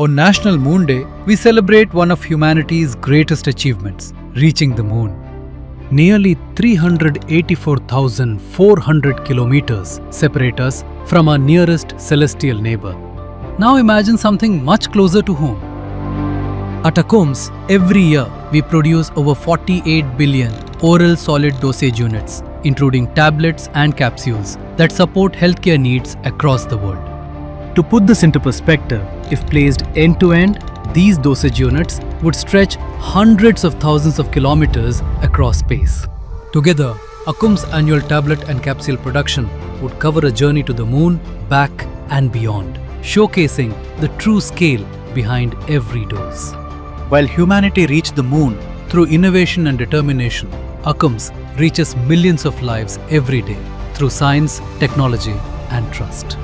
On National Moon Day, we celebrate one of humanity's greatest achievements, reaching the moon. Nearly 384,400 kilometers separate us from our nearest celestial neighbor. Now imagine something much closer to home. At Akums, every year we produce over 48 billion oral solid dosage units, including tablets and capsules that support healthcare needs across the world. To put this into perspective, if placed end-to-end, these dosage units would stretch hundreds of thousands of kilometers across space. Together, Akums' annual tablet and capsule production would cover a journey to the moon, back and beyond, showcasing the true scale behind every dose. While humanity reached the moon through innovation and determination, Akums reaches millions of lives every day through science, technology and trust.